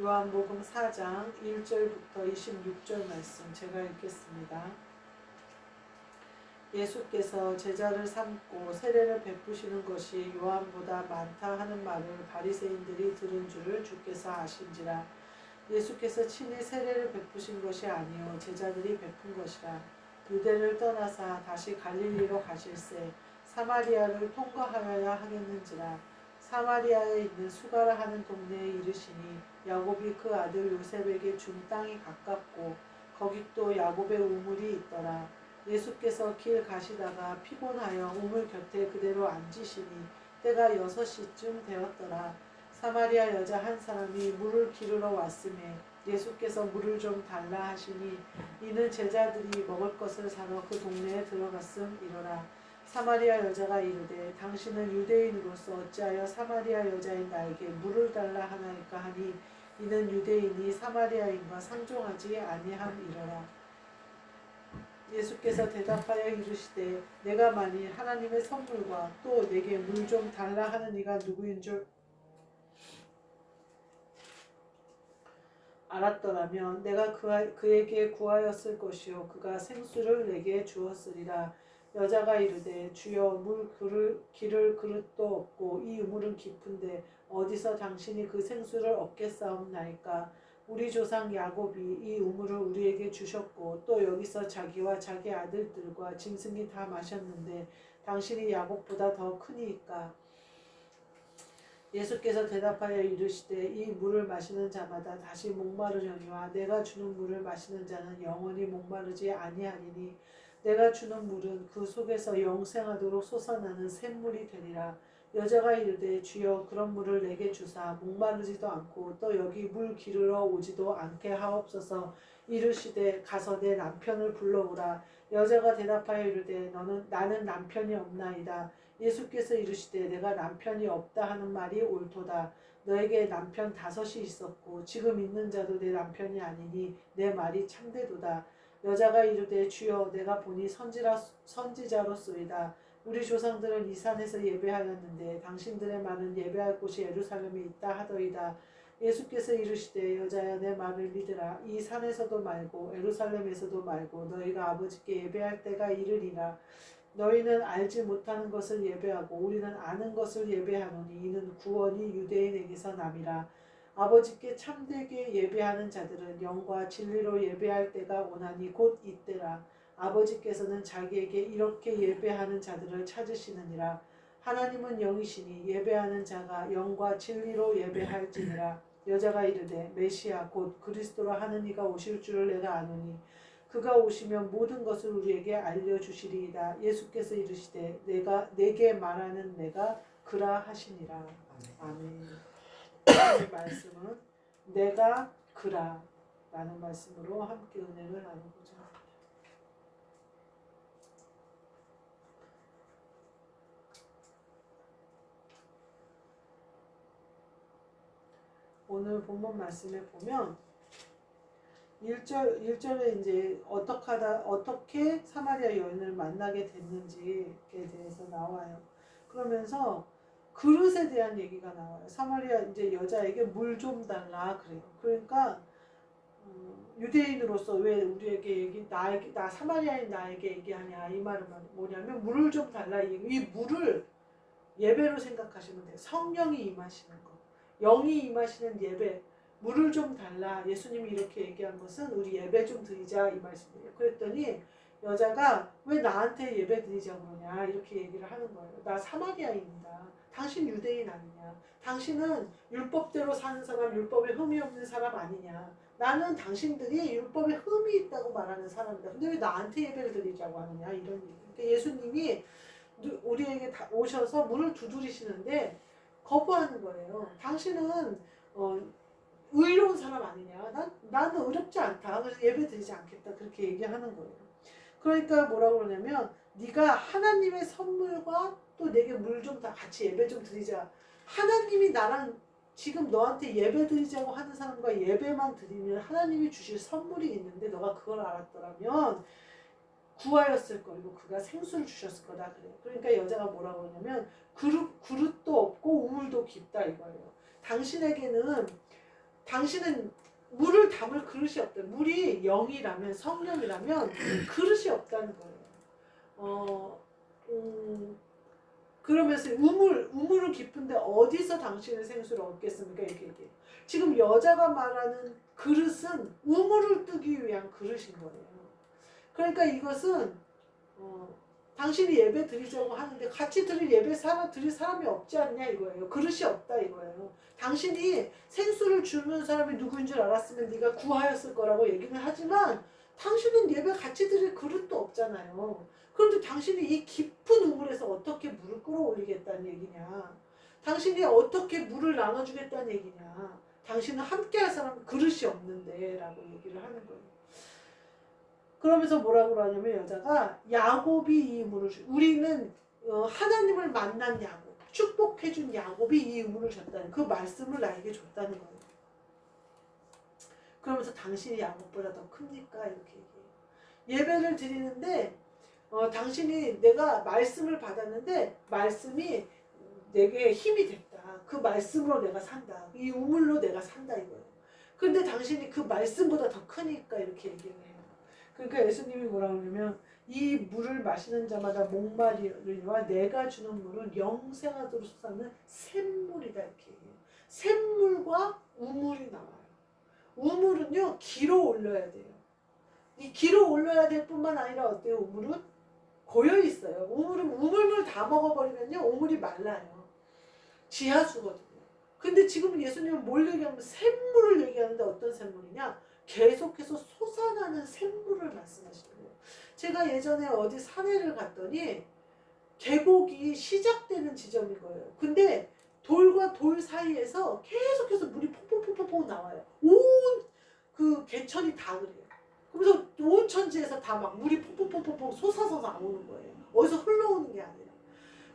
요한복음 4장 1절부터 26절 말씀 제가 읽겠습니다. 예수께서 제자를 삼고 세례를 베푸시는 것이 요한보다 많다 하는 말을 바리새인들이 들은 줄을 주께서 아신지라. 예수께서 친히 세례를 베푸신 것이 아니요 제자들이 베푼 것이라. 유대를 떠나사 다시 갈릴리로 가실새 사마리아를 통과하여야 하겠는지라. 사마리아에 있는 수가라 하는 동네에 이르시니 야곱이 그 아들 요셉에게 준 땅이 가깝고 거기 또 야곱의 우물이 있더라. 예수께서 길 가시다가 피곤하여 우물 곁에 그대로 앉으시니 때가 6시쯤 되었더라. 사마리아 여자 한 사람이 물을 기르러 왔음에 예수께서 물을 좀 달라 하시니 이는 제자들이 먹을 것을 사러 그 동네에 들어갔음이로라. 사마리아 여자가 이르되 당신은 유대인으로서 어찌하여 사마리아 여자인 나에게 물을 달라 하나이까 하니 이는 유대인이 사마리아인과 상종하지 아니함이로라. 예수께서 대답하여 이르시되 내가 만일 하나님의 선물과 또 내게 물 좀 달라 하는 이가 누구인 줄 알았더라면 내가 그에게 구하였을 것이요 그가 생수를 내게 주었으리라. 여자가 이르되 주여 물 기를 그릇도 없고 이 우물은 깊은데 어디서 당신이 그 생수를 얻겠사옵나이까. 우리 조상 야곱이 이 우물을 우리에게 주셨고 또 여기서 자기와 자기 아들들과 짐승이 다 마셨는데 당신이 야곱보다 더 크니이까. 예수께서 대답하여 이르시되 이 물을 마시는 자마다 다시 목마르려니와 내가 주는 물을 마시는 자는 영원히 목마르지 아니하리니 내가 주는 물은 그 속에서 영생하도록 솟아나는 샘물이 되리라. 여자가 이르되 주여 그런 물을 내게 주사 목마르지도 않고 또 여기 물 기르러 오지도 않게 하옵소서. 이르시되 가서 내 남편을 불러오라. 여자가 대답하여 이르되 나는 남편이 없나이다. 예수께서 이르시되 내가 남편이 없다 하는 말이 옳도다. 너에게 남편 5이 있었고 지금 있는 자도 내 남편이 아니니 내 말이 참되도다. 여자가 이르되 주여 내가 보니 선지자로소이다. 우리 조상들은 이 산에서 예배하였는데 당신들의 말은 예배할 곳이 예루살렘에 있다 하더이다. 예수께서 이르시되 여자야 내 말을 믿으라. 이 산에서도 말고 예루살렘에서도 말고 너희가 아버지께 예배할 때가 이르리라. 너희는 알지 못하는 것을 예배하고 우리는 아는 것을 예배하노니 이는 구원이 유대인에게서 남이라. 아버지께 참되게 예배하는 자들은 영과 진리로 예배할 때가 오나니 곧 이때라. 아버지께서는 자기에게 이렇게 예배하는 자들을 찾으시느니라. 하나님은 영이시니 예배하는 자가 영과 진리로 예배할지니라. 여자가 이르되 메시아 곧 그리스도라 하는 이가 오실 줄을 내가 아노니 그가 오시면 모든 것을 우리에게 알려주시리이다. 예수께서 이르시되 내게 말하는 내가 그라 하시니라. 아멘. 오늘 말씀은 내가 그라 라는 말씀으로 함께 은혜를 나누고자 합니다. 오늘 본문 말씀에 보면 1절에 이제 어떻게 사마리아 여인을 만나게 됐는지에 대해서 나와요. 그러면서 그릇에 대한 얘기가 나와요. 사마리아 이제 여자에게 물 좀 달라 그래요. 그러니까 유대인으로서 왜 우리에게 나 사마리아인 나에게 얘기하냐 이 말은 뭐냐면 물을 좀 달라. 이 물을 예배로 생각하시면 돼요. 성령이 임하시는 거, 영이 임하시는 예배. 물을 좀 달라. 예수님이 이렇게 얘기한 것은 우리 예배 좀 드리자 이 말씀이에요. 그랬더니 여자가 왜 나한테 예배 드리자고 그러냐 이렇게 얘기를 하는 거예요. 나 사마리아인이다. 당신 유대인 아니냐. 당신은 율법대로 사는 사람, 율법에 흠이 없는 사람 아니냐. 나는 당신들이 율법에 흠이 있다고 말하는 사람이다. 근데 왜 나한테 예배를 드리자고 하느냐 이런 얘기. 그러니까 예수님이 우리에게 오셔서 문을 두드리시는데 거부하는 거예요. 당신은 의로운 사람 아니냐. 나는 의롭지 않다. 그래서 예배 드리지 않겠다. 그렇게 얘기하는 거예요. 그러니까 뭐라고 그러냐면 네가 하나님의 선물과 또 내게 물 좀 다 같이 예배 좀 드리자. 하나님이 나랑 지금 너한테 예배 드리자고 하는 사람과 예배만 드리면 하나님이 주실 선물이 있는데 너가 그걸 알았더라면 구하였을 거고 그가 생수를 주셨을 거다 그래요. 그러니까 여자가 뭐라고 그러냐면 그릇도 없고 우물도 깊다 이거예요. 당신에게는 당신은 물을 담을 그릇이 없다. 물이 영이라면 성령이라면 그릇이 없다는 거예요. 그러면서 우물을 깊은데 어디서 당신의 생수를 얻겠습니까? 이렇게 얘기해요. 지금 여자가 말하는 그릇은 우물을 뜨기 위한 그릇인 거예요. 그러니까 이것은 당신이 예배 드리자고 하는데 같이 드릴 드릴 사람이 없지 않냐 이거예요. 그릇이 없다 이거예요. 당신이 생수를 주는 사람이 누구인 줄 알았으면 네가 구하였을 거라고 얘기는 하지만 당신은 예배 같이 드릴 그릇도 없잖아요. 그런데 당신이 이 깊은 우물에서 어떻게 물을 끌어올리겠다는 얘기냐. 당신이 어떻게 물을 나눠주겠다는 얘기냐. 당신은 함께할 사람 그릇이 없는데 라고 얘기를 하는 거예요. 그러면서 뭐라고 하냐면 여자가 야곱이 이 우물을 우리는 하나님을 만난 야곱, 축복해준 야곱이 이 우물을 줬다는 그 말씀을 나에게 줬다는 거예요. 그러면서 당신이 야곱보다 더 큽니까? 이렇게 얘기해요. 예배를 드리는데 당신이 내가 말씀을 받았는데 말씀이 내게 힘이 됐다. 그 말씀으로 내가 산다. 이 우물로 내가 산다 이거예요. 그런데 당신이 그 말씀보다 더 크니까 이렇게 얘기를 해요. 그러니까 예수님이 뭐라고 하냐면 이 물을 마시는 자마다 목마르리와 내가 주는 물은 영생하도록 솟아나는 샘물이다 이렇게 얘기해요. 샘물과 우물이 나와요. 우물은요 길어 올려야 돼요. 이 길어 올려야 될 뿐만 아니라 어때요? 우물은 고여 있어요. 우물은 우물물 다 먹어버리면요 우물이 말라요. 지하수거든요. 근데 지금 예수님은 뭘 얘기하면 샘물을 얘기하는데 어떤 샘물이냐? 계속해서 솟아나는 샘물을 말씀하시는 거예요. 제가 예전에 어디 산에를 갔더니 계곡이 시작되는 지점인 거예요. 근데 돌과 돌 사이에서 계속해서 물이 퐁퐁퐁퐁 나와요. 온 그 개천이 다 그래요. 그래서 온 천지에서 다 막 물이 퐁퐁퐁퐁 솟아서 나오는 거예요. 어디서 흘러오는 게 아니라.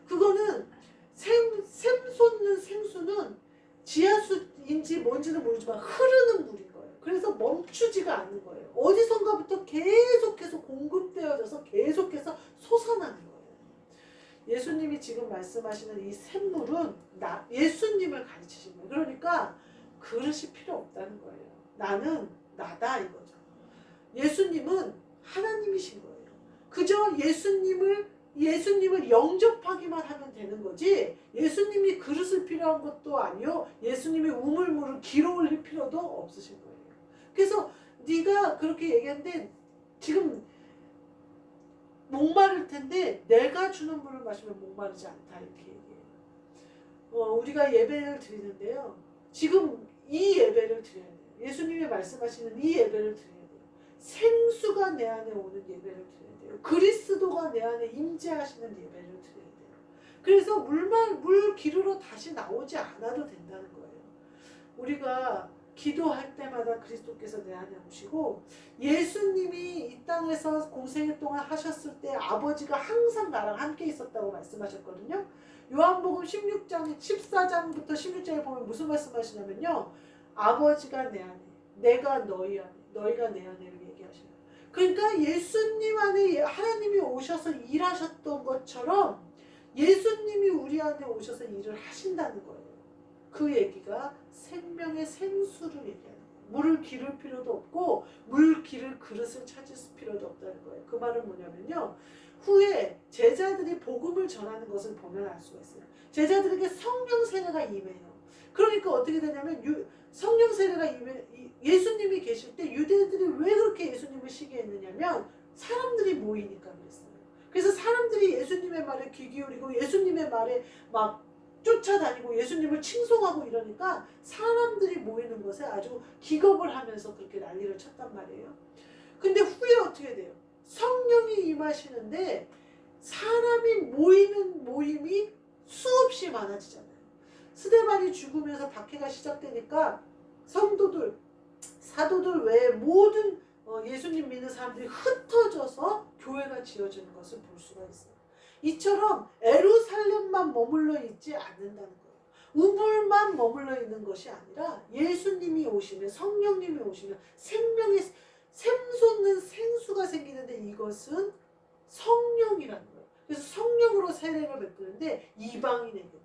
그거는 샘 솟는 생수는 지하수인지 뭔지는 모르지만 흐르는 물인 거예요. 그래서 멈추지가 않는 거예요. 어디선가부터 계속해서 공급되어져서 계속해서 솟아나는 거예요. 예수님이 지금 말씀하시는 이 샘물은 예수님을 가르치신 거예요. 그러니까 그릇이 필요 없다는 거예요. 나는 나다 이거죠. 예수님은 하나님이신 거예요. 그저 예수님을 영접하기만 하면 되는 거지 예수님이 그릇을 필요한 것도 아니요 예수님이 우물물을 길어 올릴 필요도 없으신 거예요. 그래서 네가 그렇게 얘기하는데 지금 목마를 텐데 내가 주는 물을 마시면 목마르지 않다 이렇게 얘기해요. 우리가 예배를 드리는데요. 지금 이 예배를 드려야 돼요. 예수님이 말씀하시는 이 예배를 드려야 돼요. 생수가 내 안에 오는 예배를 드려야 돼요. 그리스도가 내 안에 임재하시는 예배를 드려야 돼요. 그래서 물 기르러 다시 나오지 않아도 된다는 거예요. 우리가 기도할 때마다 그리스도께서 내 안에 오시고 예수님이 이 땅에서 공생애 동안 하셨을 때 아버지가 항상 나랑 함께 있었다고 말씀하셨거든요. 요한복음 16장 14장부터 16장에 보면 무슨 말씀하시냐면요. 아버지가 내 안에 내가 너희 안에 너희가 내 안에를 얘기하시는 그러니까 예수님 안에 하나님이 오셔서 일하셨던 것처럼 예수님이 우리 안에 오셔서 일을 하신다는 거예요. 그 얘기가 생명의 생수를 얘기하는 거예요. 물을 기를 필요도 없고 물 기를 그릇을 찾을 필요도 없다는 거예요. 그 말은 뭐냐면요. 후에 제자들이 복음을 전하는 것을 보면 알 수가 있어요. 제자들에게 성령 세례가 임해요. 그러니까 어떻게 되냐면 성령 세례가 예수님이 계실 때 유대인들이 왜 그렇게 예수님을 시기했느냐면 사람들이 모이니까 그랬어요. 그래서 사람들이 예수님의 말에 귀 기울이고 예수님의 말에 막 쫓아다니고 예수님을 칭송하고 이러니까 사람들이 모이는 것에 아주 기겁을 하면서 그렇게 난리를 쳤단 말이에요. 근데 후에 어떻게 돼요? 성령이 임하시는데 사람이 모이는 모임이 수없이 많아지잖아요. 스데반이 죽으면서 박해가 시작되니까 성도들, 사도들 외에 모든 예수님 믿는 사람들이 흩어져서 교회가 지어지는 것을 볼 수가 있어요. 이처럼 에루살렘만 머물러 있지 않는다는 거예요. 우물만 머물러 있는 것이 아니라 예수님이 오시면 성령님이 오시면 생명의 샘솟는 생수가 생기는데 이것은 성령이라는 거예요. 그래서 성령으로 세례를 베푸는데 이방인에게도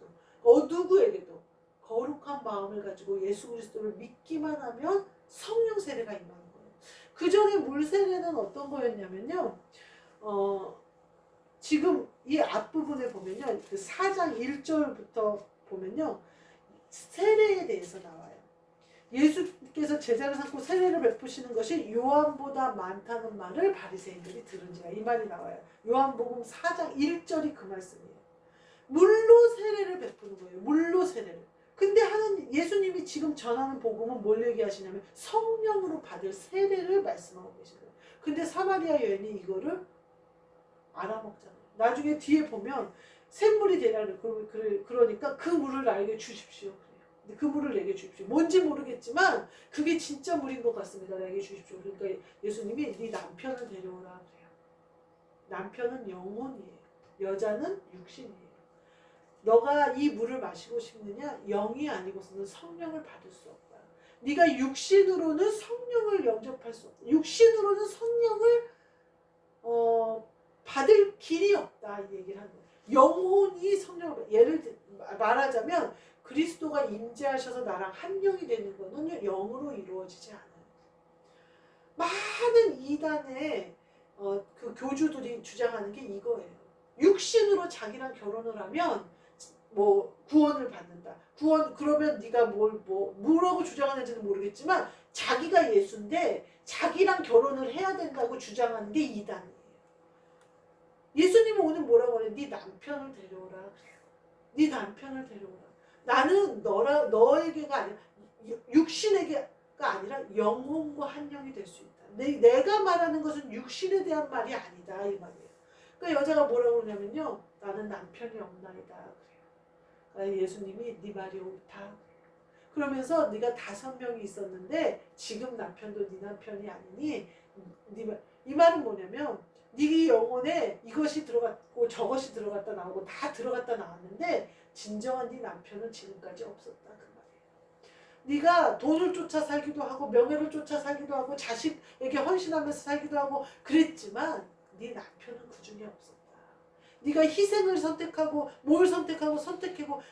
누구에게도 거룩한 마음을 가지고 예수 그리스도를 믿기만 하면 성령 세례가 임하는 거예요. 그 전에 물 세례는 어떤 거였냐면요. 지금 이 앞부분에 보면요. 그 4장 1절부터 보면요. 세례에 대해서 나와요. 예수께서 제자를 삼고 세례를 베푸시는 것이 요한보다 많다는 말을 바리새인들이 들은지라, 이 말이 나와요. 요한복음 4장 1절이 그 말씀이에요. 물로 세례를 베푸는 거예요. 물로 세례를. 근데 예수님이 지금 전하는 복음은 뭘 얘기하시냐면 성령으로 받을 세례를 말씀하고 계신 거예요. 근데 사마리아 여인이 이거를 알아먹잖아요. 나중에 뒤에 보면 샘물이 되라는, 그러니까 그 물을 알게 주십시오. 그 물을 내게 주십시오. 뭔지 모르겠지만 그게 진짜 물인 것 같습니다. 내게 주십시오. 그러니까 예수님이 네 남편을 데려오라 그래요. 남편은 영혼이에요. 여자는 육신이에요. 너가 이 물을 마시고 싶느냐? 영이 아니고서는 성령을 받을 수 없다. 네가 육신으로는 성령을 영접할 수 없다. 육신으로는 성령을 받을 길이 없다, 이 얘기를 하는 거예요. 영혼이 성령을, 예를 말하자면 그리스도가 임재하셔서 나랑 한 영이 되는 거는 영으로 이루어지지 않아요. 많은 이단의 그 교주들이 주장하는 게 이거예요. 육신으로 자기랑 결혼을 하면 뭐 구원을 받는다. 그러면 네가 뭐라고 주장하는지는 모르겠지만 자기가 예수인데 자기랑 결혼을 해야 된다고 주장하는 게 이단이에요. 예수님은 오늘 뭐라고 해요? 네 남편을 데려오라 그래요. 네 남편을 데려오라. 나는 너에게가 아니라 육신에게가 아니라 영혼과 한 영이 될 수 있다. 내가 말하는 것은 육신에 대한 말이 아니다, 이 말이에요. 그러니까 여자가 뭐라고 그러냐면요. 나는 남편이 없나이다 그래요. 그러니까 예수님이 네 말이 옳다. 그러면서 네가 5명이 있었는데 지금 남편도 네 남편이 아니니 이 말은 뭐냐면 네 영혼에 이것이 들어갔고 저것이 들어갔다 나오고 다 들어갔다 나왔는데 진정한 네 남편은 지금까지 없었다, 그 말이에요. 네가 돈을 쫓아 살기도 하고 명예를 쫓아 살기도 하고 자식에게 헌신하면서 살기도 하고 그랬지만 네 남편은 그 중에 없었다. 네가 희생을 선택하고 뭘 선택하고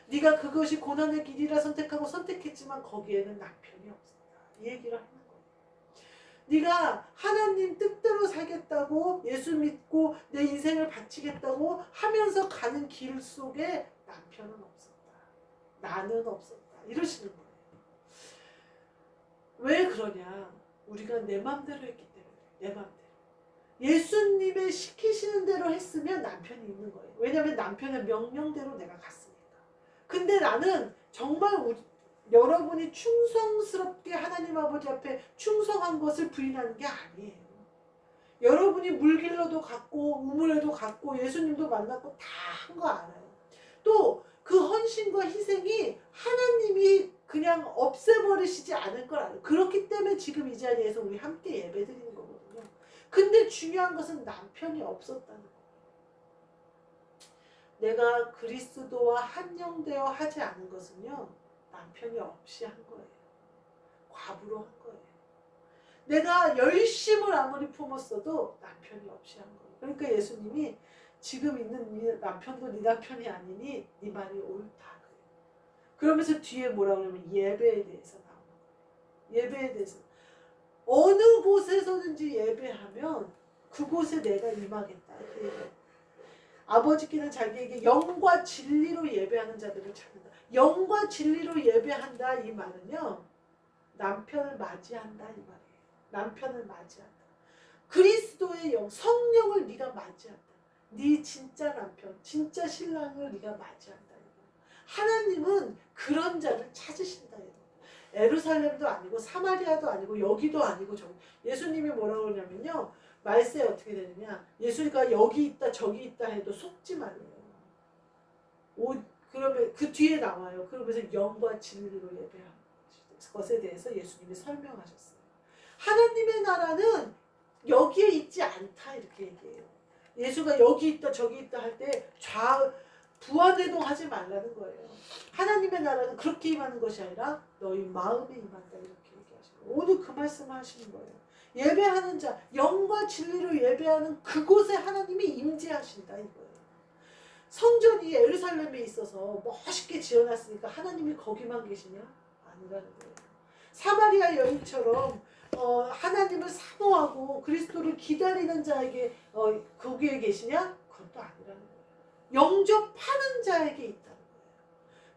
네가 그것이 고난의 길이라 선택하고 선택했지만 거기에는 남편이 없었다, 이 얘기를 하는 거예요. 네가 하나님 뜻대로 살겠다고 예수 믿고 내 인생을 바치겠다고 하면서 가는 길 속에 남편은 없었다. 나는 없었다. 이러시는 거예요. 왜 그러냐? 우리가 내 맘대로 했기 때문에. 내 맘대로. 예수님의 시키시는 대로 했으면 남편이 있는 거예요. 왜냐하면 남편의 명령대로 내가 갔으니까. 근데 나는 정말 여러분이 충성스럽게 하나님 아버지 앞에 충성한 것을 부인하는 게 아니에요. 여러분이 물길로도 갔고 우물에도 갔고 예수님도 만났고 다 한 거 알아요. 또 그 헌신과 희생이 하나님이 그냥 없애버리시지 않을 걸 알아요. 그렇기 때문에 지금 이 자리에서 우리 함께 예배드리는 거거든요. 근데 중요한 것은 남편이 없었다는 거예요. 내가 그리스도와 한영되어 하지 않은 것은요, 남편이 없이 한 거예요. 과부로 한 거예요. 내가 열심을 아무리 품었어도 남편이 없이 한 거예요. 그러니까 예수님이 지금 있는 네 남편도 네 남편이 아니니 네 말이 옳다. 그러면서 뒤에 뭐라고 하냐면 예배에 대해서 나오는 거예요. 예배에 대해서. 어느 곳에서든지 예배하면 그곳에 내가 임하겠다. 그 얘기예요. 아버지께는 자기에게 영과 진리로 예배하는 자들을 찾는다. 영과 진리로 예배한다, 이 말은요, 남편을 맞이한다, 이 말이에요. 남편을 맞이한다. 그리스도의 영, 성령을 네가 맞이한다. 네 진짜 남편, 진짜 신랑을 네가 맞이한다. 하나님은 그런 자를 찾으신다. 에루살렘도 아니고 사마리아도 아니고 여기도 아니고 저기. 예수님이 뭐라고 그러냐면요, 말세에 어떻게 되느냐, 예수가 여기 있다 저기 있다 해도 속지 말래요. 그러면 그 뒤에 나와요. 그러면서 영과 진리로 예배하는 것에 대해서 예수님이 설명하셨어요. 하나님의 나라는 여기에 있지 않다, 이렇게 얘기해요. 예수가 여기 있다 저기 있다 할 때 부화대동 하지 말라는 거예요. 하나님의 나라는 그렇게 임하는 것이 아니라 너희 마음에 임한다, 이렇게 얘기하시는 거예요. 오늘 그 말씀을 하시는 거예요. 예배하는 자, 영과 진리로 예배하는 그곳에 하나님이 임재하신다, 이거예요. 성전이 예루살렘에 있어서 멋있게 지어놨으니까 하나님이 거기만 계시냐? 아니라는 거예요. 사마리아 여인처럼 하나님을 사모하고 그리스도를 기다리는 자에게 거기에 계시냐? 그것도 아니라는 거예요. 영접하는 자에게 있다는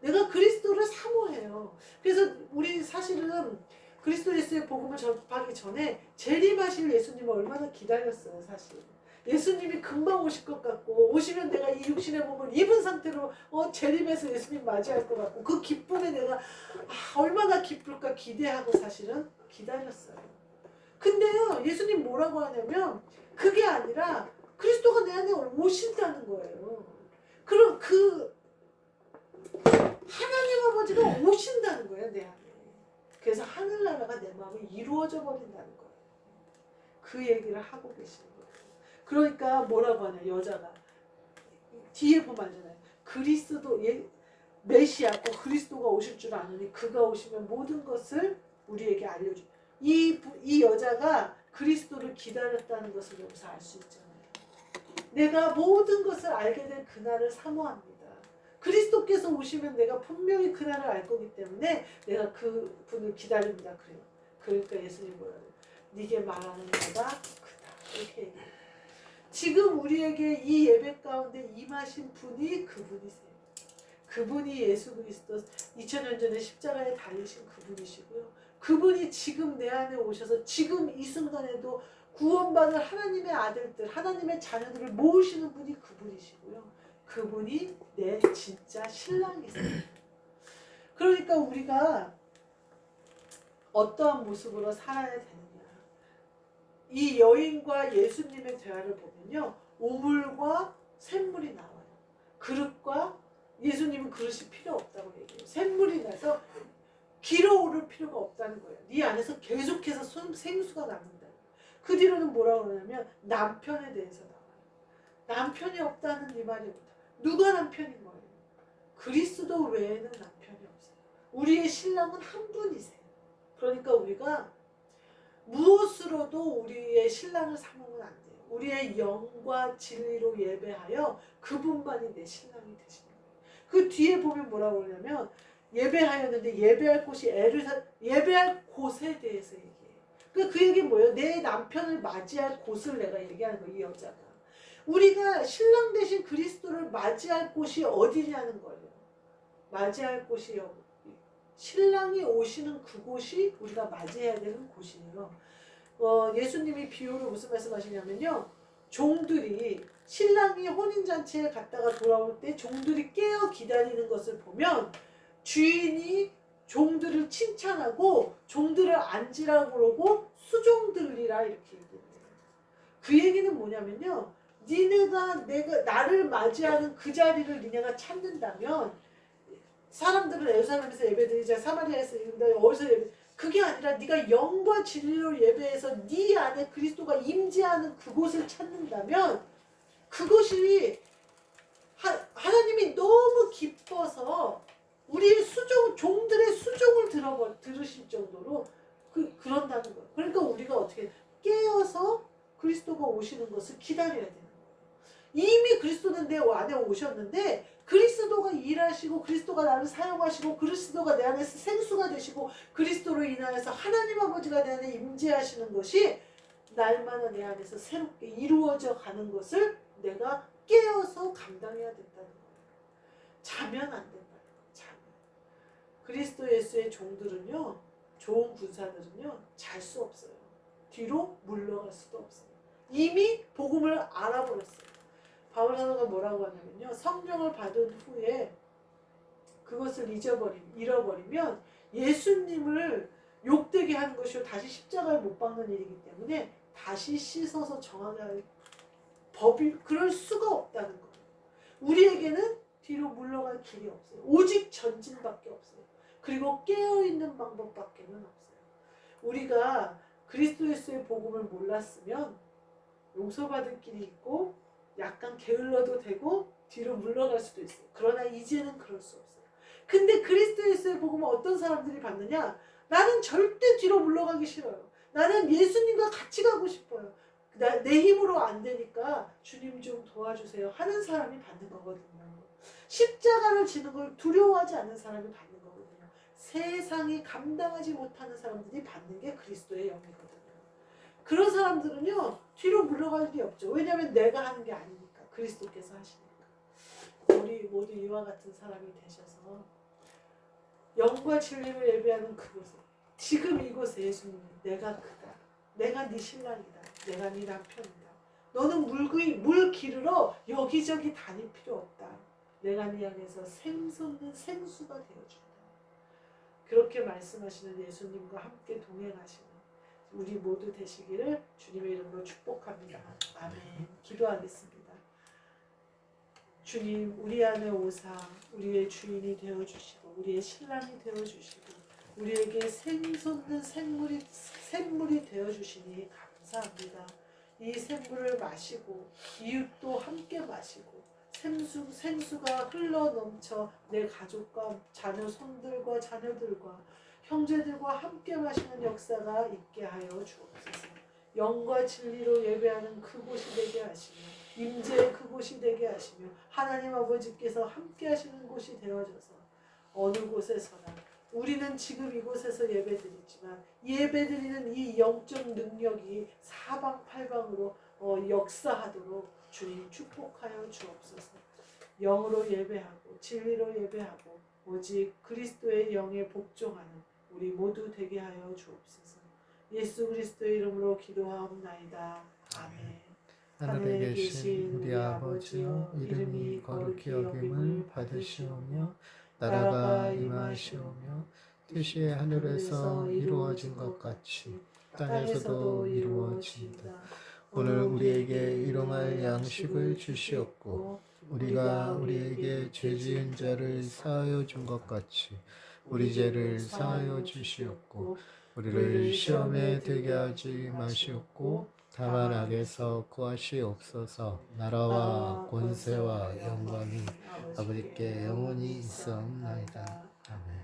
거예요. 내가 그리스도를 사모해요. 그래서 우리 사실은 그리스도 예수의 복음을 접하기 전에 재림하실 예수님을 얼마나 기다렸어요. 사실 예수님이 금방 오실 것 같고, 오시면 내가 이 육신의 몸을 입은 상태로 재림해서 예수님 맞이할 것 같고, 그 기쁨에 내가 얼마나 기쁠까 기대하고 사실은 기다렸어요. 근데요, 예수님 뭐라고 하냐면 그게 아니라 그리스도가 내 안에 오신다는 거예요. 그럼 그 하나님 아버지가 오신다는 거예요, 내 안에. 그래서 하늘나라가 내 마음에 이루어져 버린다는 거예요. 그 얘기를 하고 계시는 거예요. 그러니까 뭐라고 하냐, 여자가 뒤에 보면 알잖아요. 그리스도 메시아 그리스도가 오실 줄 아느니 그가 오시면 모든 것을 우리에게 알려줘. 이 여자가 그리스도를 기다렸다는 것을 여기서 알 수 있잖아요. 내가 모든 것을 알게 된 그날을 사모합니다. 그리스도께서 오시면 내가 분명히 그날을 알 거기 때문에 내가 그 분을 기다립니다. 그래요. 그러니까 예수님 뭐라고 해요? 네게 말하는 자가 그다. 이렇게 얘기해요. 지금 우리에게 이 예배 가운데 임하신 분이 그분이세요. 그분이 예수 그리스도 2000년 전에 십자가에 달리신 그분이시고요. 그분이 지금 내 안에 오셔서 지금 이 순간에도 구원받을 하나님의 아들들, 하나님의 자녀들을 모으시는 분이 그분이시고요. 그분이 내 진짜 신랑이세요. 그러니까 우리가 어떠한 모습으로 살아야 되느냐. 이 여인과 예수님의 대화를 보면요. 우물과 샘물이 나와요. 그릇과 예수님은 그릇이 필요 없다고 얘기해요. 샘물이 나서 길어오를 필요가 없다는 거예요. 네 안에서 계속해서 생수가 남는다. 그 뒤로는 뭐라고 그러냐면 남편에 대해서 나와요. 남편이 없다는 이 말입니다. 누가 남편인 거예요? 그리스도 외에는 남편이 없어요. 우리의 신랑은 한 분이세요. 그러니까 우리가 무엇으로도 우리의 신랑을 삼으면 안 돼요. 우리의 영과 진리로 예배하여 그분만이 내 신랑이 되시는 거예요. 그 뒤에 보면 뭐라고 그러냐면 예배하였는데 예배할 곳에 대해서 얘기해요. 그 얘기는 뭐예요? 내 남편을 맞이할 곳을 내가 얘기하는 거예요. 이 여자가. 우리가 신랑 대신 그리스도를 맞이할 곳이 어디냐는 거예요. 맞이할 곳이 신랑이 오시는 그곳이 우리가 맞이해야 되는 곳이에요. 예수님이 비유로 무슨 말씀하시냐면요. 종들이 신랑이 혼인잔치에 갔다가 돌아올 때 종들이 깨어 기다리는 것을 보면 주인이 종들을 칭찬하고 종들을 앉으라고 그러고 수종들이라 이렇게 얘기해요. 그 얘기는 뭐냐면요. 내가 나를 맞이하는 그 자리를 니네가 찾는다면 사람들은 예루살렘에서 예배드리자 사마리아에서 어디서 예배 그게 아니라 네가 영과 진리로 예배해서 네 안에 그리스도가 임재하는 그곳을 찾는다면 그것이 하나님이 너무 기뻐서 우리의 종들의 수종을 들으실 정도로 그런다는 거예요. 그러니까 우리가 어떻게 깨어서 그리스도가 오시는 것을 기다려야 되는 거예요. 이미 그리스도는 내 안에 오셨는데 그리스도가 일하시고 그리스도가 나를 사용하시고 그리스도가 내 안에서 생수가 되시고 그리스도로 인하여서 하나님 아버지가 내 안에 임재하시는 것이 날마다 내 안에서 새롭게 이루어져 가는 것을 내가 깨어서 감당해야 된다는 거예요. 자면 안 된다는 거예요. 자면. 그리스도 예수의 종들은요. 좋은 군사들은요. 잘 수 없어요. 뒤로 물러갈 수도 없어요. 이미 복음을 알아버렸어요. 바울 사도가 뭐라고 하냐면요. 성령을 받은 후에 그것을 잃어버리면 예수님을 욕되게 하는 것이요. 다시 십자가에 못 박는 일이기 때문에 다시 씻어서 정하게 할 법이 그럴 수가 없다는 거예요. 우리에게는 뒤로 물러갈 길이 없어요. 오직 전진밖에 없어요. 그리고 깨어있는 방법밖에는 없어요. 우리가 그리스도 예수의 복음을 몰랐으면 용서받을 길이 있고 약간 게을러도 되고 뒤로 물러갈 수도 있어요. 그러나 이제는 그럴 수 없어요. 근데 그리스도 예수의 복음을 어떤 사람들이 받느냐? 나는 절대 뒤로 물러가기 싫어요. 나는 예수님과 같이 가고 싶어요. 내 힘으로 안 되니까 주님 좀 도와주세요 하는 사람이 받는 거거든요. 십자가를 지는 걸 두려워하지 않는 사람이 받는 거거든요. 세상이 감당하지 못하는 사람들이 받는 게 그리스도의 영이거든요. 그런 사람들은요 뒤로 물러갈 일이 없죠. 왜냐하면 내가 하는 게 아니니까 그리스도께서 하시니까. 우리 모두 이와 같은 사람이 되셔서 영과 진리를 예배하는 그곳에, 지금 이곳에 예수님, 내가 그다. 내가 네 신랑이다. 내가 네 남편이다. 너는 물 기르러 여기저기 다닐 필요 없다. 내가 네 안에서 샘솟는 생수가 되어준다. 그렇게 말씀하시는 예수님과 함께 동행하시는 우리 모두 되시기를 주님의 이름으로 축복합니다. 아멘. 기도하겠습니다. 주님, 우리 안에 오사 우리의 주인이 되어주시고 우리의 신랑이 되어주시고 우리에게 샘솟는 샘물이 되어주시니 감사합니다. 이 샘물을 마시고 이웃도 함께 마시고 생수가 흘러넘쳐 내 가족과 손들과 자녀들과 형제들과 함께 마시는 역사가 있게 하여 주옵소서. 영과 진리로 예배하는 그곳이 되게 하시며 임재의 그곳이 되게 하시며 하나님 아버지께서 함께 하시는 곳이 되어져서 어느 곳에서나 우리는 지금 이곳에서 예배드리지만 예배드리는 이 영적 능력이 사방팔방으로 역사하도록 주님 축복하여 주옵소서. 영으로 예배하고 진리로 예배하고 오직 그리스도의 영에 복종하는 우리 모두 되게 하여 주옵소서. 예수 그리스도의 이름으로 기도하옵나이다. 아멘. 하늘에 계신 우리 아버지여, 이름이 거룩히 여김을 받으시오며 나라가 임하시오며 뜻이 하늘에서 이루어진 것 같이 땅에서도 이루어지이다. 오늘 우리에게 일용할 양식을 주시옵고 우리가 우리에게 죄 지은 자를 사하여 준 것 같이 우리 죄를 사하여 주시옵고 우리를 시험에 들게 하지 마시옵고 다만 악에서 구하시옵소서. 나라와 권세와 영광이 아버지께 영원히 있사옵나이다. 아멘.